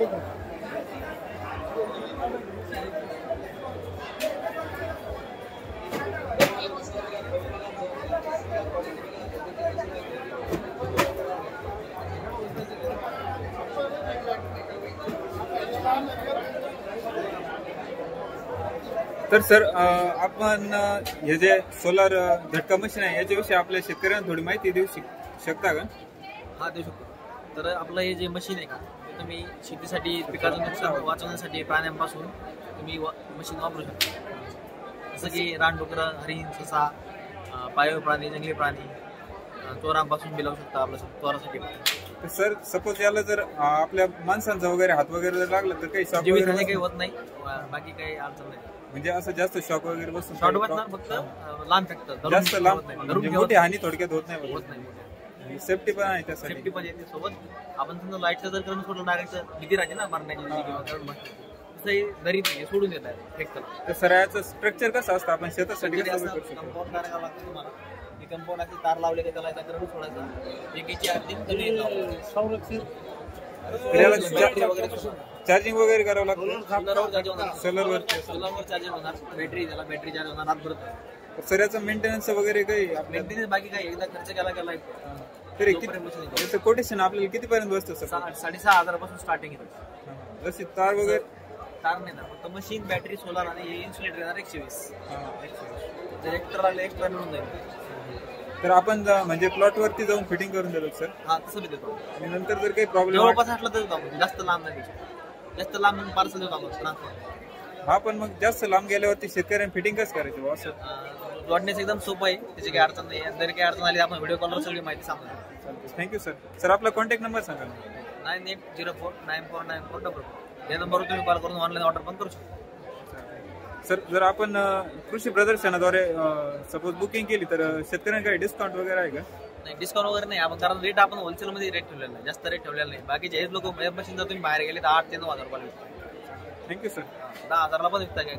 तर सर आपण हे जे सोलार झटका मशीन आहे याच्याविषयी आपल्या शेतकऱ्यांना थोडी माहिती देऊ शकता का? हा, देऊ शकतो. तर आपलं हे जे मशीन आहे का, ते तुम्ही शेतीसाठी, पिकाचं नुकसान वाचवण्यासाठी प्राण्यांपासून तुम्ही मशीन वापरू शकता. जसं की रानडुकरं, हरिण, ससा, पाळीव प्राणी, जंगली प्राणी, चोरांपासून बी लावू शकता आपलं चोरासाठी. तर सर सपोज याला जर आपल्या माणसांचा वगैरे हात वगैरे जर लागला तर काही शॉक वगैरे काही होत नाही, बाकी काही अडचण नाही. म्हणजे असं जास्त शॉक वगैरे बसून शॉर्ट बसणार, फक्त लांब फेकतं, जास्त लांब, मोठी हानी थोडक्यात होत नाही. सेफ्टी पण आहे त्यासाठी. सेफ्टी पण येते सोबत. आपण समजा लाईटचं जर करंट सोडलं डायरेक्ट भीती राहते ना मारण्याची किंवा करंट, तसंही दरी सोडून देत आहे फेकतं. तर सर याचं स्ट्रक्चर कसं असतं, आपण शेतासाठी कंपाऊंड करायला लागतं तुम्हाला. ती कंपाऊंड अशी तार लावले की त्याला करंट सोडायचा, एकीची आधी चार्जिंग वगैरे करावं लागतं. सोलरवर चार्जिंग होणार, बॅटरी चार्ज होणार रातभर. सर याचं मेंटेनन्स वगैरे काही मेंटेनन्स बाकी काही एकदा खर्च केला तरी त्याचं कोटेशन आपल्याला कितीपर्यंत बसतं सर? 6,500 पासून स्टार्टिंग आहे. जशी तार वगैरे तार नाही ना, फक्त मशीन, बॅटरी, सोलार आणि इन्सुलेटर येणार 120. जर एक्स्ट्रा लागले एक्स्ट्रा मिळून जाईल. तर आपण म्हणजे प्लॉट वरती जाऊन फिटिंग करून देतो सर? हा, तसं बी देतो. आणि नंतर जर काही प्रॉब्लेम जवळपास असला तर देतो, जास्त लांब नाही, जास्त लांब पार्सल देतो आपण ट्रान्सफर. हा, पण मग जास्त लांब गेल्यावरती शेतकऱ्यांनी फिटिंग कसं करायची बॉस? जोडण्याचं एकदम सोपं आहे, त्याची काही अडचण नाही. जरी काही अडचण आली आपण व्हिडिओ कॉलवर सगळी माहिती सांगतो. Thank you sir. सर आपला कॉन्टॅक्ट नंबर सांगा. 9804949444. या नंबरवर तुम्ही कॉल करून ऑनलाईन ऑर्डर पण करू शकता. सर जर आपण कृषी प्रदर्शनाद्वारे सपोज बुकिंग केली तर शेतकऱ्यांना काही डिस्काउंट वगैरे आहे का? नाही, डिस्काउंट वगैरे नाही. आपण कारण रेट आपण होलसेलमध्ये रेट ठेवलेला नाही, जास्त रेट ठेवलेला नाही. बाकीचे हेच लोक मशीन जर तुम्ही बाहेर गेले तर 8 ते 9,000 रुपये. Thank you sir. 10,000ला पण विकता काय?